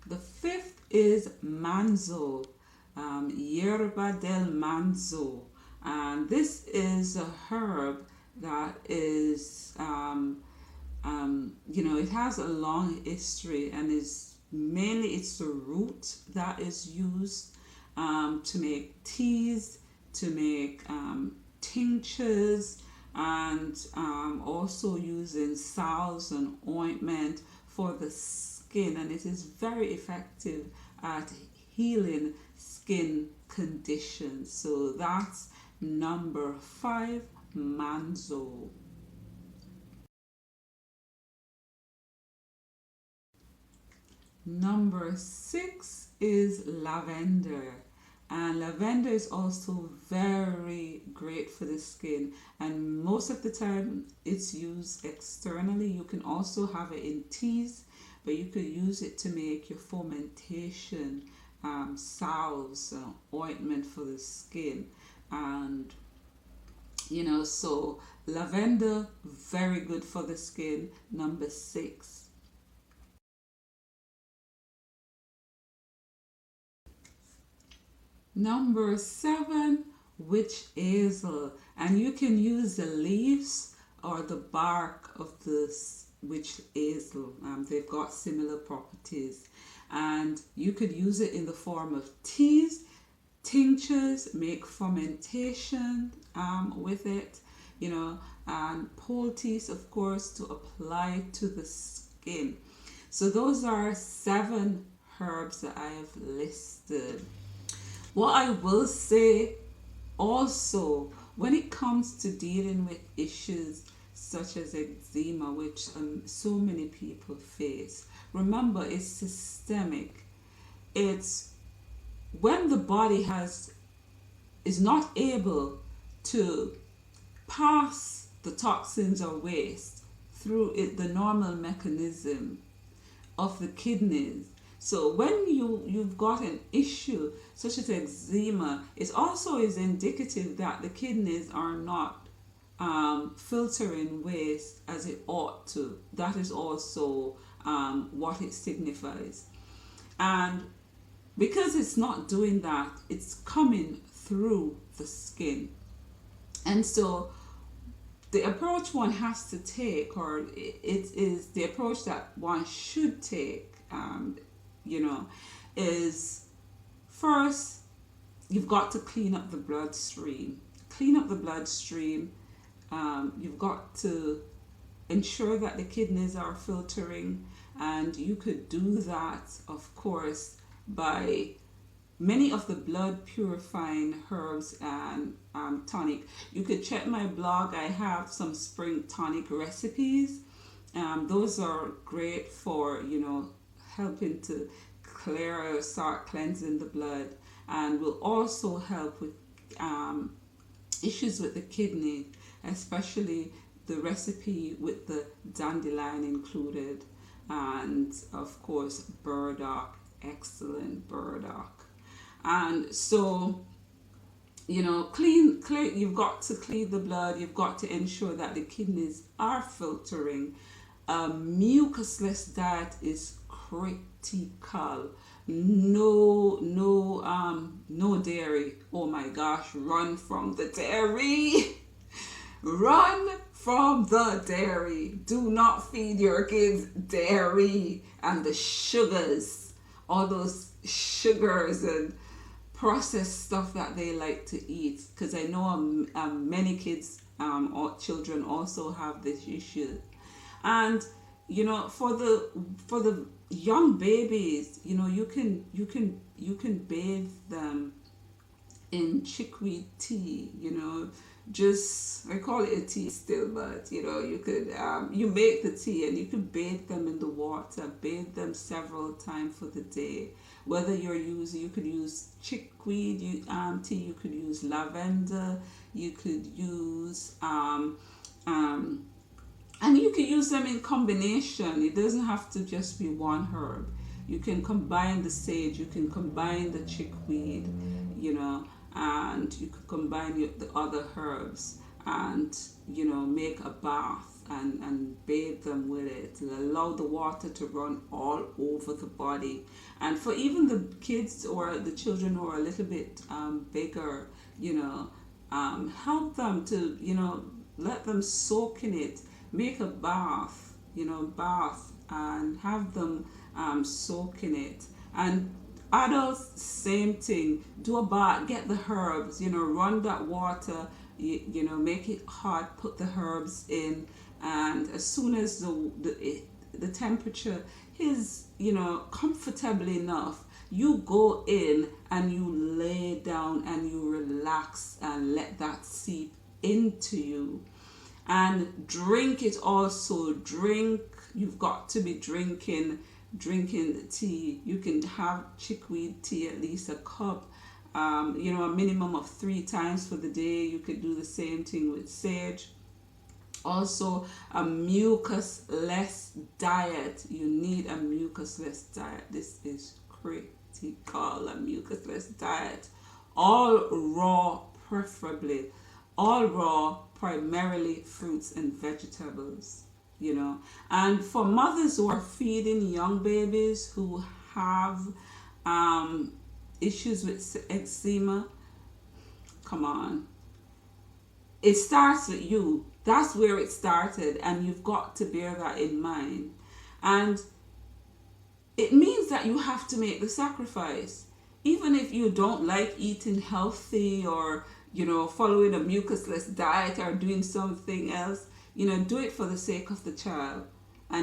The fifth is Manzo, Yerba del Manzo. And this is a herb that is, it has a long history, and is mainly it's the root that is used to make teas, to make tinctures, and also using salves and ointment for the skin. And it is very effective at healing skin conditions. So that's number 5, Manzo. Number 6 is lavender. And lavender is also very great for the skin, and most of the time it's used externally. You can also have it in teas, but you could use it to make your fomentation salves, ointment for the skin. And so lavender, very good for the skin, number 6. Number 7, witch hazel, and you can use the leaves or the bark of this witch hazel. They've got similar properties, and you could use it in the form of teas, tinctures, make fomentation with it, and poultice, of course, to apply to the skin. So those are 7 herbs that I have listed. What I will say also, when it comes to dealing with issues such as eczema, which so many people face, remember it's systemic. It's when the body is not able to pass the toxins or waste through the normal mechanism of the kidneys. So when you've got an issue such as eczema, it also is indicative that the kidneys are not filtering waste as it ought to. That is also what it signifies. And because it's not doing that, it's coming through the skin. And so the approach one has to take, or it is the approach that one should take, is first, you've got to clean up the bloodstream. Clean up the bloodstream. You've got to ensure that the kidneys are filtering, and you could do that, of course, by many of the blood purifying herbs and tonic. You could check my blog. I have some spring tonic recipes. Those are great for, helping to clear, start cleansing the blood, and will also help with issues with the kidney, especially the recipe with the dandelion included, and of course burdock, excellent burdock. And so clear, you've got to clean the blood. You've got to ensure that the kidneys are filtering. A mucusless diet is critical. No dairy. Oh my gosh, run from the dairy. Run from the dairy. Do not feed your kids dairy and the sugars, all those sugars and processed stuff that they like to eat, because I know many kids or children also have this issue. And for the young babies, you can bathe them in chickweed tea. Just, I call it a tea still, but you could you make the tea and you could bathe them in the water, bathe them several times for the day. Whether you could use chickweed tea, you could use lavender, you could use and you can use them in combination. It doesn't have to just be one herb. You can combine the sage, you can combine the chickweed, and you could combine the other herbs and, make a bath and bathe them with it. Allow the water to run all over the body. And for even the kids or the children who are a little bit bigger, help them to, let them soak in it. Make a bath, and have them soak in it. And adults, same thing. Do a bath, get the herbs, run that water, make it hot, put the herbs in, and as soon as the temperature is, comfortable enough, you go in and you lay down and you relax and let that seep into you. And drink it also. You've got to be drinking the tea. You can have chickweed tea, at least a cup, a minimum of 3 times for the day. You could do the same thing with sage. Also, a mucus-less diet. You need a mucus-less diet. This is critical, a mucus-less diet. All raw, preferably. All raw, primarily fruits and vegetables. And for mothers who are feeding young babies who have issues with eczema, come on. It starts with you. That's where it started, and you've got to bear that in mind. And it means that you have to make the sacrifice. Even if you don't like eating healthy or, following a mucusless diet or doing something else, do it for the sake of the child.